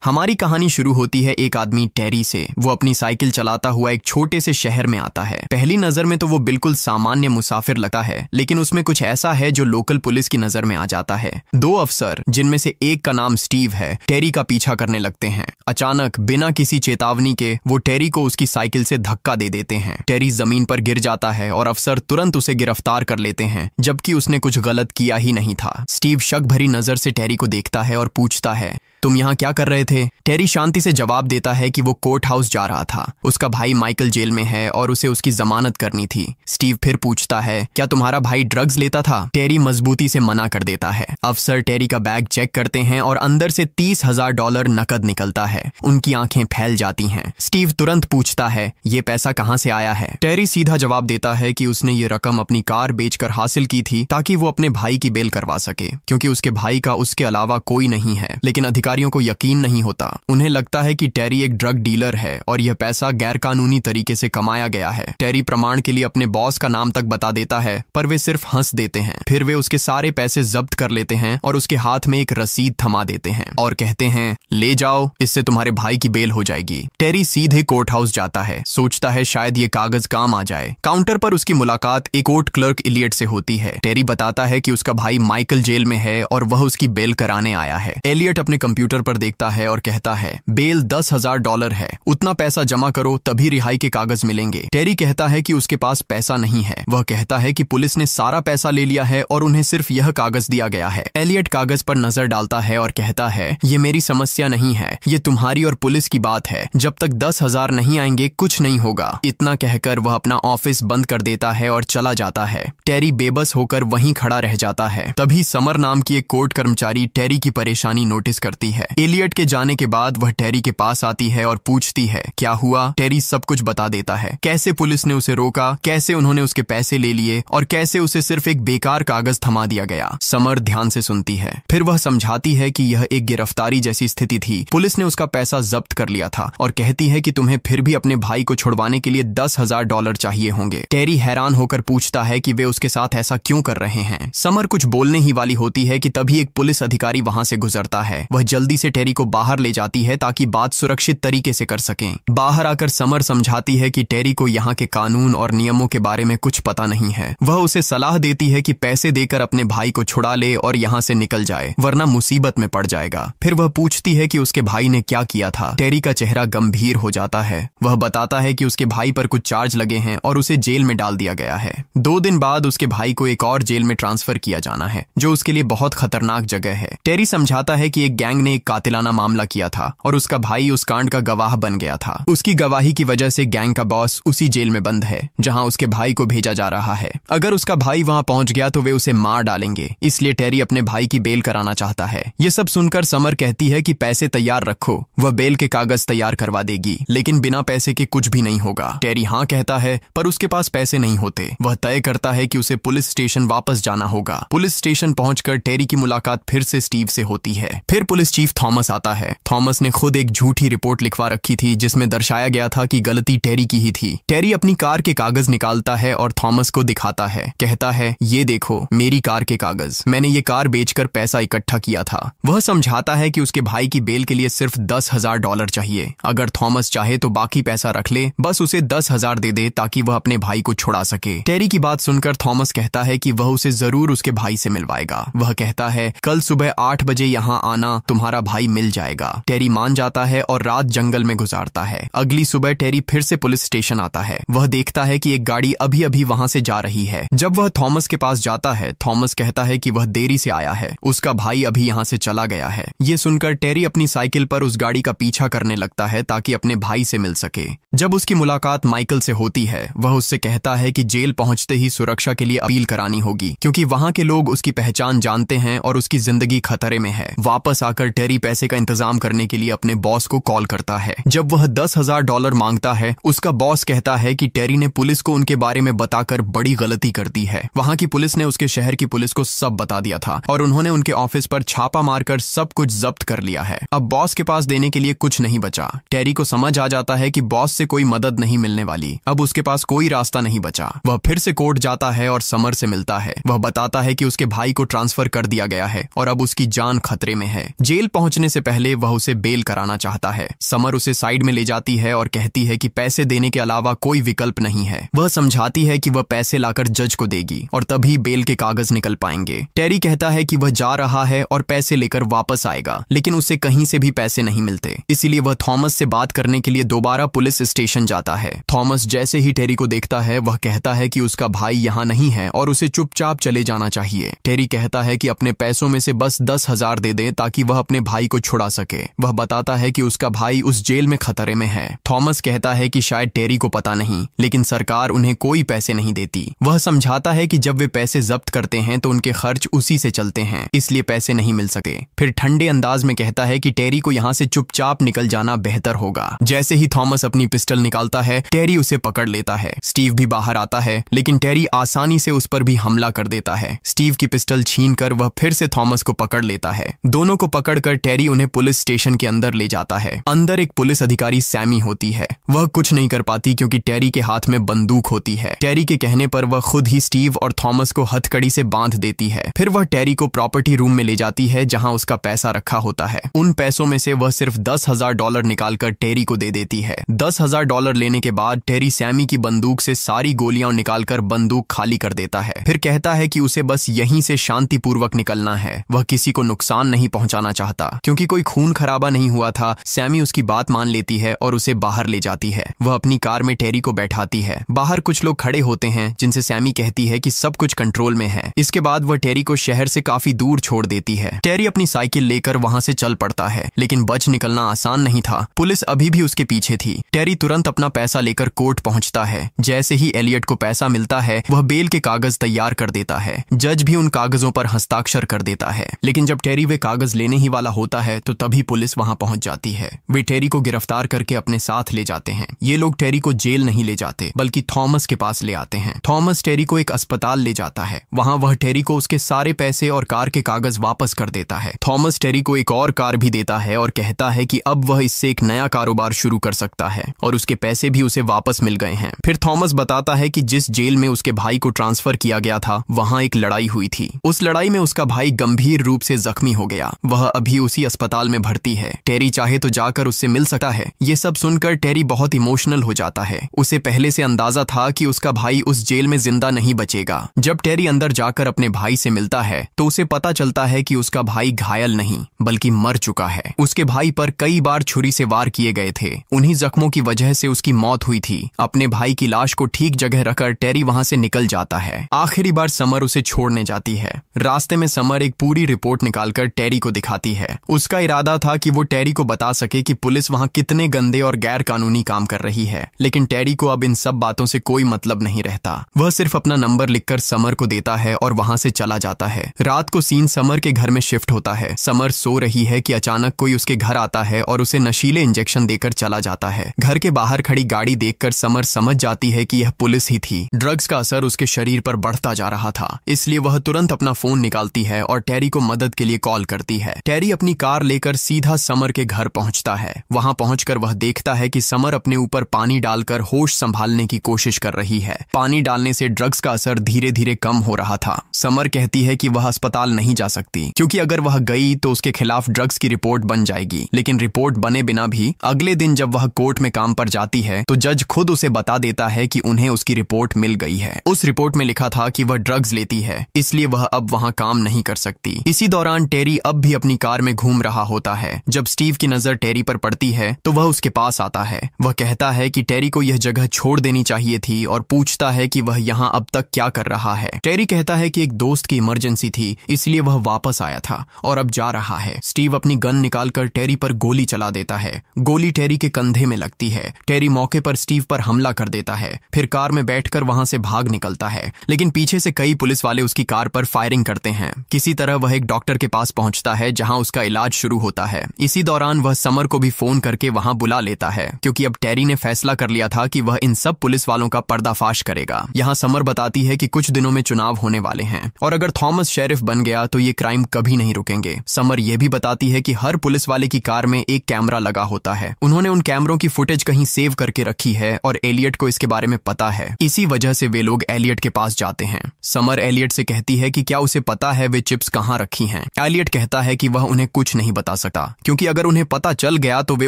हमारी कहानी शुरू होती है एक आदमी टेरी से। वो अपनी साइकिल चलाता हुआ एक छोटे से शहर में आता है। पहली नजर में तो वो बिल्कुल सामान्य मुसाफिर लगता है, लेकिन उसमें कुछ ऐसा है जो लोकल पुलिस की नजर में आ जाता है। दो अफसर, जिनमें से एक का नाम स्टीव है, टेरी का पीछा करने लगते हैं। अचानक बिना किसी चेतावनी के वो टेरी को उसकी साइकिल से धक्का दे देते हैं। टेरी जमीन पर गिर जाता है और अफसर तुरंत उसे गिरफ्तार कर लेते हैं, जबकि उसने कुछ गलत किया ही नहीं था। स्टीव शक भरी नजर से टेरी को देखता है और पूछता है, तुम यहाँ क्या कर रहे थे? टेरी शांति से जवाब देता है कि वो कोर्ट हाउस जा रहा था। उसका भाई माइकल जेल में है और उसे उसकी जमानत करनी थी। स्टीव फिर पूछता है, क्या तुम्हारा भाई ड्रग्स लेता था? टेरी मजबूती से मना कर देता है। अफसर टेरी का बैग चेक करते हैं और अंदर से $30,000 नकद निकलता है। उनकी आंखें फैल जाती हैं। स्टीव तुरंत पूछता है, ये पैसा कहाँ से आया है? टेरी सीधा जवाब देता है कि उसने ये रकम अपनी कार बेचकर हासिल की थी ताकि वो अपने भाई की बेल करवा सके, क्योंकि उसके भाई का उसके अलावा कोई नहीं है। लेकिन अधिकारियों को यकीन नहीं होता। उन्हें लगता है कि टेरी एक ड्रग डीलर है और यह पैसा गैरकानूनी तरीके से कमाया गया है। टेरी प्रमाण के लिए अपने बॉस का नाम तक बता देता है, पर वे सिर्फ हंस देते हैं। फिर वे उसके सारे पैसे जब्त कर लेते हैं और उसके हाथ में एक रसीद थमा देते हैं और कहते हैं, ले जाओ, इससे तुम्हारे भाई की बेल हो जाएगी। टेरी सीधे कोर्ट हाउस जाता है। सोचता है शायद ये कागज काम आ जाए। काउंटर पर उसकी मुलाकात एक कोर्ट क्लर्क इलियट से होती है। टेरी बताता है कि उसका भाई माइकल जेल में है और वह उसकी बेल कराने आया है। एलियट अपने कंप्यूटर पर देखता है और कहता है, बेल $10,000 है, उतना पैसा जमा करो तभी रिहाई के कागज मिलेंगे। टेरी कहता है कि उसके पास पैसा नहीं है। वह कहता है कि पुलिस ने सारा पैसा ले लिया है और उन्हें सिर्फ यह कागज दिया गया है। एलियट कागज पर नजर डालता है और कहता है, ये मेरी समस्या नहीं है, ये तुम्हारी और पुलिस की बात है। जब तक 10,000 नहीं आएंगे कुछ नहीं होगा। इतना कहकर वह अपना ऑफिस बंद कर देता है और चला जाता है। टेरी बेबस होकर वहीं खड़ा रह जाता है। तभी समर नाम की एक कोर्ट कर्मचारी टेरी की परेशानी नोटिस करती है। एलियट के जाने के बाद वह टेरी के पास आती है और पूछती है, क्या हुआ? टेरी सब कुछ बता देता है। कैसे पुलिस ने उसे रोका, कैसे उन्होंने उसके पैसे ले लिए और कैसे उसे सिर्फ एक बेकार कागज थमा दिया गया। समर ध्यान से सुनती है। फिर वह समझाती है कि यह एक गिरफ्तारी जैसी स्थिति थी। पुलिस ने उसका पैसा जब्त कर लिया था और कहती है कि तुम्हें फिर भी अपने भाई को छुड़वाने के लिए $10,000 चाहिए होंगे। टेरी हैरान होकर पूछता है कि वे उसके साथ ऐसा क्यों कर रहे हैं। समर कुछ बोलने ही वाली होती है कि तभी एक पुलिस अधिकारी वहां से गुजरता है। वह जल्दी से टेरी को बाहर ले जाती है ताकि बात सुरक्षित तरीके से कर सकें। बाहर आकर समर समझाती है कि टेरी को यहाँ के कानून और नियमों के बारे में कुछ पता नहीं है। वह उसे सलाह देती है कि पैसे देकर अपने भाई को छुड़ा ले और यहाँ से निकल जाए, वरना मुसीबत में पड़ जाएगा। फिर वह पूछती है कि उसके भाई ने क्या किया था। टेरी का चेहरा गंभीर हो जाता है। वह बताता है कि उसके भाई पर कुछ चार्ज लगे हैं और उसे जेल में डाल दिया गया है। 2 दिन बाद उसके भाई को एक और जेल में ट्रांसफर किया जाना है, जो उसके लिए बहुत खतरनाक जगह है। टेरी समझाता है कि एक गैंग ने एक कातिलाना मामला किया था और उसका भाई उस कांड का गवाह बन गया था। उसकी गवाही की वजह से गैंग का बॉस उसी जेल में बंद है जहां उसके भाई को भेजा जा रहा है। अगर उसका भाई वहां पहुंच गया तो वे उसे मार डालेंगे, इसलिए टेरी अपने भाई की बेल कराना चाहता है। ये सब सुनकर समर कहती है कि पैसे तैयार रखो, वह बेल के कागज तैयार करवा देगी, लेकिन बिना पैसे के कुछ भी नहीं होगा। टेरी हाँ कहता है, पर उसके पास पैसे नहीं होते। वह तय करता है कि उसे पुलिस स्टेशन वापस जाना होगा। पुलिस स्टेशन पहुंचकर टेरी की मुलाकात फिर से स्टीव से होती है। फिर पुलिस चीफ थॉमस आता है। थॉमस ने खुद एक झूठी रिपोर्ट लिखवा रखी थी जिसमें दर्शाया गया था कि गलती टेरी की ही थी। टेरी अपनी कार के कागज निकालता है और थॉमस को दिखाता है। कहता है, ये देखो मेरी कार के कागज, मैंने ये कार बेचकर पैसा इकट्ठा किया था। वह समझाता है कि उसके भाई की बेल के लिए सिर्फ $10,000 चाहिए। अगर थॉमस चाहे तो बाकी पैसा रख ले, बस उसे 10,000 दे दे ताकि वह अपने भाई को छुड़ा सके। टेरी की बात सुनकर थॉमस कहता है कि वह उसे जरूर उसके भाई से मिलवाएगा। वह कहता है, कल सुबह 8 बजे यहाँ आना, तुम्हारा भाई मिल जाएगा। टेरी मान जाता है और रात जंगल में गुजारता है। अगली सुबह टेरी फिर से पुलिस स्टेशन आता है। वह देखता है कि एक गाड़ी अभी अभी वहां से जा रही है। जब वह थॉमस के पास जाता है, थॉमस कहता है कि वह देरी से आया है, उसका भाई अभी यहाँ से चला गया है। ये सुनकर टेरी अपनी साइकिल पर उस गाड़ी का पीछा करने लगता है ताकि अपने भाई से मिल सके। जब उसकी मुलाकात माइकल से होती है, वह उससे कहता है कि जेल पहुंचते ही सुरक्षा के लिए अपील करानी होगी, क्योंकि वहां के लोग उसकी पहचान जानते हैं और उसकी जिंदगी खतरे में है। वापस आकर टेरी पैसे का इंतजाम करने के लिए अपने बॉस को कॉल करता है। जब वह $10,000 मांगता है, उसका बॉस कहता है कि टेरी ने पुलिस को उनके बारे में बताकर बड़ी गलती कर दी है। वहां की पुलिस ने उसके शहर की पुलिस को सब बता दिया था और उन्होंने उनके ऑफिस पर छापा मारकर सब कुछ जब्त कर लिया है। अब बॉस के पास देने के लिए कुछ नहीं बचा। टेरी को समझ आ जाता है कि बॉस से कोई मदद नहीं मिलने वाली। अब उसके पास कोई रास्ता नहीं बचा। वह फिर से कोर्ट जाता है और समर से मिलता है। वह बताता है कि उसके भाई को ट्रांसफर कर दिया गया है और अब उसकी जान खतरे में है। जेल जेल पहुंचने से पहले वह उसे बेल कराना चाहता है। समर उसे साइड में ले जाती है और कहती है कि पैसे देने के अलावा कोई विकल्प नहीं है। वह समझाती है कि वह पैसे लाकर जज को देगी और तभी बेल के कागज निकल पाएंगे। टेरी कहता है कि वह जा रहा है और पैसे लेकर वापस आएगा, लेकिन उसे कहीं से भी पैसे नहीं मिलते। इसीलिए वह थॉमस से बात करने के लिए दोबारा पुलिस स्टेशन जाता है। थॉमस जैसे ही टेरी को देखता है वह कहता है कि उसका भाई यहाँ नहीं है और उसे चुपचाप चले जाना चाहिए। टेरी कहता है कि अपने पैसों में से बस 10,000 दे दे ताकि वह अपने भाई को छुड़ा सके। वह बताता है कि उसका भाई उस जेल में खतरे में है। थॉमस कहता है कि शायद टेरी को पता नहीं, लेकिन सरकार उन्हें कोई पैसे नहीं देती। वह समझाता है कि जब वे पैसे जब्त करते हैं तो उनके खर्च उसी से चलते हैं, इसलिए पैसे नहीं मिल सके। फिर ठंडे अंदाज में कहता है कि टेरी को यहाँ से चुपचाप निकल जाना बेहतर होगा। जैसे ही थॉमस अपनी पिस्टल निकालता है, टेरी उसे पकड़ लेता है। स्टीव भी बाहर आता है, लेकिन टेरी आसानी से उस पर भी हमला कर देता है। स्टीव की पिस्टल छीनकर वह फिर से थॉमस को पकड़ लेता है। दोनों को पकड़कर टेरी उन्हें पुलिस स्टेशन के अंदर ले जाता है। अंदर एक पुलिस अधिकारी सैमी होती है। वह कुछ नहीं कर पाती क्योंकि टेरी के हाथ में बंदूक होती है। टेरी के कहने पर वह खुद ही स्टीव और थॉमस को हथकड़ी से बांध देती है। फिर वह टेरी को प्रॉपर्टी रूम में ले जाती है जहां उसका पैसा रखा होता है। उन पैसों में से वह सिर्फ $10,000 निकालकर टेरी को दे देती है। $10,000 लेने के बाद टेरी सैमी की बंदूक से सारी गोलियां निकालकर बंदूक खाली कर देता है। फिर कहता है कि उसे बस यहीं से शांतिपूर्वक निकलना है। वह किसी को नुकसान नहीं पहुंचाना चाहता। क्योंकि कोई खून खराबा नहीं हुआ था, सैमी उसकी बात मान लेती है और उसे बाहर ले जाती है। वह अपनी कार में टेरी को बैठाती है। बाहर कुछ लोग खड़े होते हैं जिनसे सैमी कहती है कि सब कुछ कंट्रोल में है। इसके बाद वह टेरी को शहर से काफी दूर छोड़ देती है। टेरी अपनी साइकिल लेकर वहां से चल पड़ता है, लेकिन बच निकलना आसान नहीं था। पुलिस अभी भी उसके पीछे थी। टेरी तुरंत अपना पैसा लेकर कोर्ट पहुंचता है। जैसे ही एलियट को पैसा मिलता है, वह बेल के कागज तैयार कर देता है। जज भी उन कागजों पर हस्ताक्षर कर देता है। लेकिन जब टेरी वे कागज लेने ही वाला होता है तो तभी पुलिस वहां पहुंच जाती है। वे टेरी को गिरफ्तार करके अपने साथ ले जाते हैं। ये लोग टेरी को जेल नहीं ले जाते, बल्कि थॉमस के पास ले आते हैं। थॉमस टेरी को एक अस्पताल ले जाता है। वहां वह टेरी को उसके सारे पैसे और कार के कागज वापस कर देता है। थॉमस टेरी को एक और कार भी देता है और कहता है कि अब वह इससे एक नया कारोबार शुरू कर सकता है और उसके पैसे भी उसे वापस मिल गए हैं। फिर थॉमस बताता है कि जिस जेल में उसके भाई को ट्रांसफर किया गया था, वहां एक लड़ाई हुई थी। उस लड़ाई में उसका भाई गंभीर रूप से जख्मी हो गया। वह अभी उसी अस्पताल में भर्ती है। टेरी चाहे तो जाकर उससे मिल सकता है। ये सब सुनकर टेरी बहुत इमोशनल हो जाता है। उसे पहले से अंदाजा था कि उसका भाई उस जेल में जिंदा नहीं बचेगा। जब टेरी अंदर जाकर अपने भाई से मिलता है तो उसे पता चलता है कि उसका भाई घायल नहीं बल्कि मर चुका है। उसके भाई पर कई बार छुरी से वार किए गए थे। उन्हीं जख्मों की वजह से उसकी मौत हुई थी। अपने भाई की लाश को ठीक जगह रखकर टेरी वहां से निकल जाता है। आखिरी बार समर उसे छोड़ने जाती है। रास्ते में समर एक पूरी रिपोर्ट निकालकर टेरी को दिखाती है। उसका इरादा था कि वो टेरी को बता सके कि पुलिस वहां कितने गंदे और गैर कानूनी काम कर रही है। लेकिन टेरी को अब इन सब बातों से कोई मतलब नहीं रहता। वह सिर्फ अपना नंबर लिखकर समर को देता है और वहां से चला जाता है। रात को सीन समर के घर में शिफ्ट होता है। समर सो रही है कि अचानक कोई उसके घर आता है और उसे नशीले इंजेक्शन देकर चला जाता है। घर के बाहर खड़ी गाड़ी देखकर समर समझ जाती है कि यह पुलिस ही थी। ड्रग्स का असर उसके शरीर पर बढ़ता जा रहा था, इसलिए वह तुरंत अपना फोन निकालती है और टेरी को मदद के लिए कॉल करती है। टेरी अपनी कार लेकर सीधा समर के घर पहुंचता है। वहां पहुंचकर वह देखता है कि समर अपने ऊपर पानी डालकर होश संभालने की कोशिश कर रही है। पानी डालने से ड्रग्स का असर धीरे धीरे कम हो रहा था। समर कहती है कि वह अस्पताल नहीं जा सकती क्योंकि अगर वह गई तो उसके खिलाफ ड्रग्स की रिपोर्ट बन जाएगी। लेकिन रिपोर्ट बने बिना भी अगले दिन जब वह कोर्ट में काम पर जाती है तो जज खुद उसे बता देता है कि उन्हें उसकी रिपोर्ट मिल गई है। उस रिपोर्ट में लिखा था कि वह ड्रग्स लेती है, इसलिए वह अब वहां काम नहीं कर सकती। इसी दौरान टेरी अब भी अपनी कार में घूम रहा होता है। जब स्टीव की नजर टेरी पर पड़ती है तो वह उसके पास आता है। वह कहता है कि टेरी को यह जगह छोड़ देनी चाहिए थी और पूछता है कि वह यहाँ अब तक क्या कर रहा है। टेरी कहता है कि एक दोस्त की इमरजेंसी थी, इसलिए वह वापस आया था और अब जा रहा है। स्टीव अपनी गन निकालकर टेरी पर गोली चला देता है। गोली टेरी के कंधे में लगती है। टेरी मौके पर स्टीव पर हमला कर देता है। फिर कार में बैठकर वहां से भाग निकलता है, लेकिन पीछे से कई पुलिस वाले उसकी कार पर फायरिंग करते हैं। किसी तरह वह एक डॉक्टर के पास पहुंचता है जहां उसका इलाज शुरू होता है। इसी दौरान वह समर को भी फोन करके वहां बुला लेता है क्योंकि अब टेरी ने फैसला कर लिया था कि वह इन सब पुलिस वालों का पर्दाफाश करेगा। यहाँ समर बताती है कि कुछ दिनों में चुनाव होने वाले हैं और अगर थॉमस शेरिफ बन गया तो ये क्राइम कभी नहीं रुकेंगे। समर यह भी बताती है कि हर पुलिस वाले की कार में एक कैमरा लगा होता है। उन्होंने उन कैमरों की फुटेज कहीं सेव करके रखी है और एलियट को इसके बारे में पता है। इसी वजह से वे लोग एलियट के पास जाते हैं। समर एलियट से कहती है कि क्या उसे पता है वे चिप्स कहाँ रखी हैं। एलियट कहता है कि वह उन्हें कुछ नहीं बता सकता, क्योंकि अगर उन्हें पता चल गया तो वे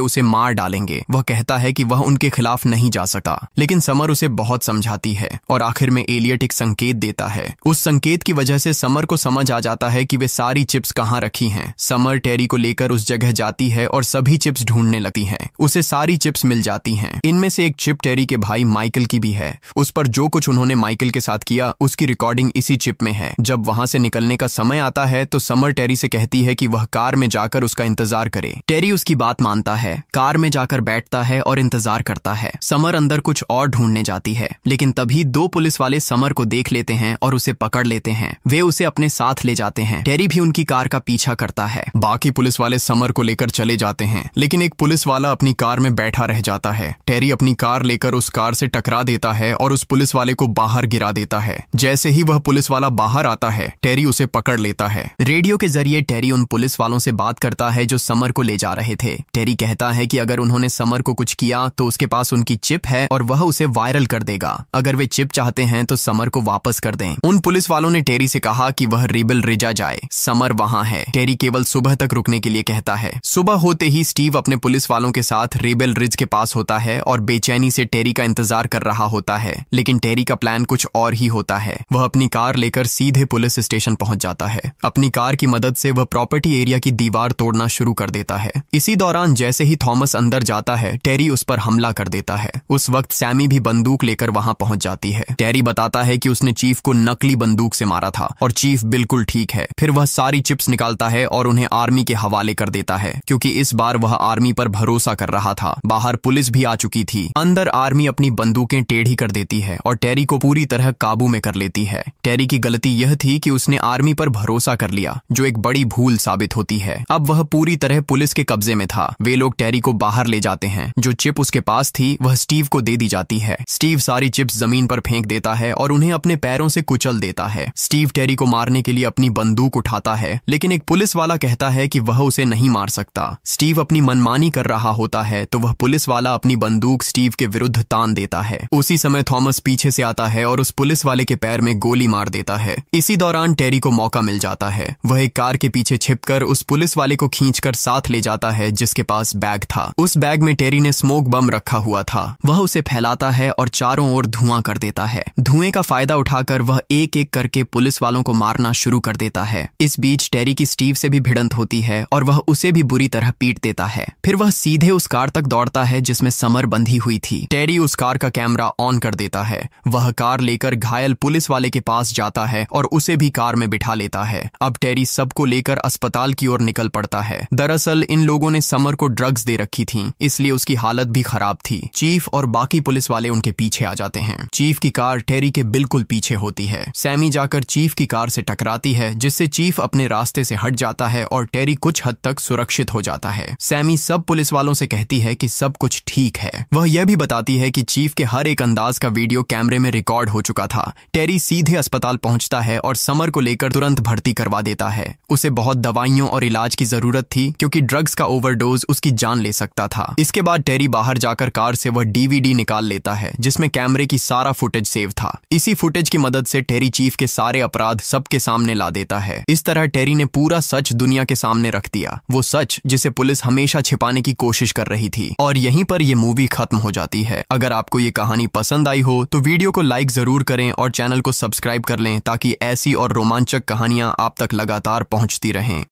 उसे मार डालेंगे। वह कहता है कि वह उनके खिलाफ नहीं जा सकता, लेकिन समर उसे बहुत समझाती है और आखिर में एलियट एक संकेत देता है। उस संकेत की वजह से समर को समझ आ जाता है कि वे सारी चिप्स कहाँ रखी हैं। समर टेरी को लेकर उस जगह जाती है और सभी चिप्स ढूंढने लगती है। उसे सारी चिप्स मिल जाती हैं। इनमें से एक चिप टेरी के भाई माइकल की भी है। उस पर जो कुछ उन्होंने माइकल के साथ किया उसकी रिकॉर्डिंग इसी चिप में है। जब वहां से निकलने का समय आता है तो समर टेरी से कहती है कि वह कार में जाकर उसका इंतजार करे। टेरी उसकी बात मानता है, कार में जाकर बैठता है और इंतजार करता है। समर अंदर कुछ और ढूंढने जाती है, लेकिन तभी दो पुलिस वाले समर को देख लेते हैं और उसे पकड़ लेते हैं। वे उसे अपने साथ ले जाते हैं। टेरी भी उनकी कार का पीछा करता है। बाकी पुलिस वाले समर को लेकर चले जाते हैं, लेकिन एक पुलिस वाला अपनी कार में बैठा रह जाता है। टेरी अपनी कार लेकर उस कार से टकरा देता है और उस पुलिस वाले को बाहर गिरा देता है। जैसे ही वह पुलिस वाला बाहर आता है, टेरी उसे पकड़ लेता है। रेडियो के जरिए टेरी उन पुलिस वालों से बात करता है जो समर को ले जा रहे थे। टेरी कहता है कि अगर उन्होंने समर को कुछ किया तो उसके पास उनकी चिप है और वह उसे वायरल कर देगा। अगर वे चिप चाहते हैं तो समर को वापस कर दें। उन पुलिस वालों ने टेरी से कहा कि वह रिबल रिजा जाए। समर वहां है। टेरी केवल सुबह तक रुकने के लिए कहता है। सुबह होते ही स्टीव अपने पुलिस वालों के साथ रिबल रिज के पास होता है और बेचैनी से टेरी का इंतजार कर रहा होता है, लेकिन टेरी का प्लान कुछ और ही होता है। वह अपनी कार लेकर सीधे पुलिस स्टेशन पहुंच जाता है। अपनी कार की मदद से वह प्रॉपर्टी एरिया की दीवार तोड़ना शुरू कर देता है। इसी दौरान जैसे ही थॉमस अंदर जाता है, टेरी उस पर हमला कर देता है। उस वक्त सैमी भी बंदूक लेकर वहां पहुंच जाती है। टेरी बताता है कि उसने चीफ को नकली बंदूक से मारा था और चीफ बिल्कुल ठीक है। फिर वह सारी चिप्स निकालता है और उन्हें आर्मी के हवाले कर देता है, क्योंकि इस बार वह आर्मी पर भरोसा कर रहा था। बाहर पुलिस भी आ चुकी थी। अंदर आर्मी अपनी बंदूकें टेढ़ी कर देती है और टेरी को पूरी तरह काबू में कर लेती है। टेरी की गलती यह थी कि उसने आर्मी पर भरोसा कर लिया, जो एक बड़ी भूल साबित होती है। अब वह पूरी तरह पुलिस के कब्जे में था। वे लोग टेरी को बाहर ले जाते हैं। जो चिप उसके पास थी वह स्टीव को दे दी जाती है। स्टीव सारी चिप्स जमीन पर फेंक देता है और उन्हें अपने पैरों से कुचल देता है। स्टीव टेरी को मारने के लिए अपनी बंदूक उठाता है, लेकिन एक पुलिस वाला कहता है कि वह उसे नहीं मार सकता। स्टीव अपनी मनमानी कर रहा होता है तो वह पुलिस वाला अपनी बंदूक स्टीव के विरुद्ध तान देता है। उसी समय थॉमस पीछे से आता है और उस पुलिस वाले के पैर में गोली मार देता है। इसी दौरान टेरी को मौका मिल जाता है। वह एक कार के पीछे छिपकर उस पुलिस वाले को खींचकर साथ ले जाता है जिसके पास बैग था। उस बैग में टेरी ने स्मोक बम रखा हुआ था। वह उसे फैलाता है और चारों ओर धुआं कर देता है। धुएं का फायदा उठाकर वह एक एक करके पुलिस वालों को मारना शुरू कर देता है। इस बीच टेरी की स्टीव से भी भिड़ंत होती है और वह उसे भी बुरी तरह पीट देता है। फिर वह सीधे उस कार तक दौड़ता है जिसमें समर बंधी हुई थी। टेरी उस कार का कैमरा ऑन कर देता है। वह कार लेकर घायल पुलिस वाले के पास जाता है और उसे भी कार में बिठा लेता है। अब टेरी सबको लेकर अस्पताल की ओर निकल पड़ता है। दरअसल इन लोगों ने समर को ड्रग्स दे रखी थी, इसलिए उसकी हालत भी खराब थी। चीफ और बाकी पुलिस वाले उनके पीछे आ जाते हैं। चीफ की कार टेरी के बिल्कुल पीछे होती है। सैमी जाकर चीफ की कार से टकराती है, जिससे चीफ अपने रास्ते से हट जाता है और टेरी कुछ हद तक सुरक्षित हो जाता है। सैमी सब पुलिस वालों से कहती है कि सब कुछ ठीक है। वह यह भी बताती है कि चीफ के हर एक अंदाज का वीडियो कैमरे में रिकॉर्ड हो चुका था। टेरी सीधे अस्पताल पहुंचता है और समर को लेकर तुरंत भर्ती करवा देता है। उसे बहुत दवाइयों और इलाज की जरूरत थी, क्योंकि ड्रग्स का ओवरडोज उसकी जान ले सकता था। इसके बाद टेरी बाहर जाकर कार से वह डीवीडी निकाल लेता है, जिसमें कैमरे की सारा फुटेज सेव था। इसी फुटेज की मदद से टेरी चीफ के सारे अपराध सबके सामने ला देता है। इस तरह टेरी ने पूरा सच दुनिया के सामने रख दिया, वो सच जिसे पुलिस हमेशा छिपाने की कोशिश कर रही थी। और यहीं पर ये मूवी खत्म हो जाती है। अगर आपको ये कहानी पसंद आई हो तो वीडियो को लाइक जरूर करें और चैनल को सब्सक्राइब कर लें, ताकि ऐसी और रोमांचक कहानियां आप तक लगातार पहुंचती रहें।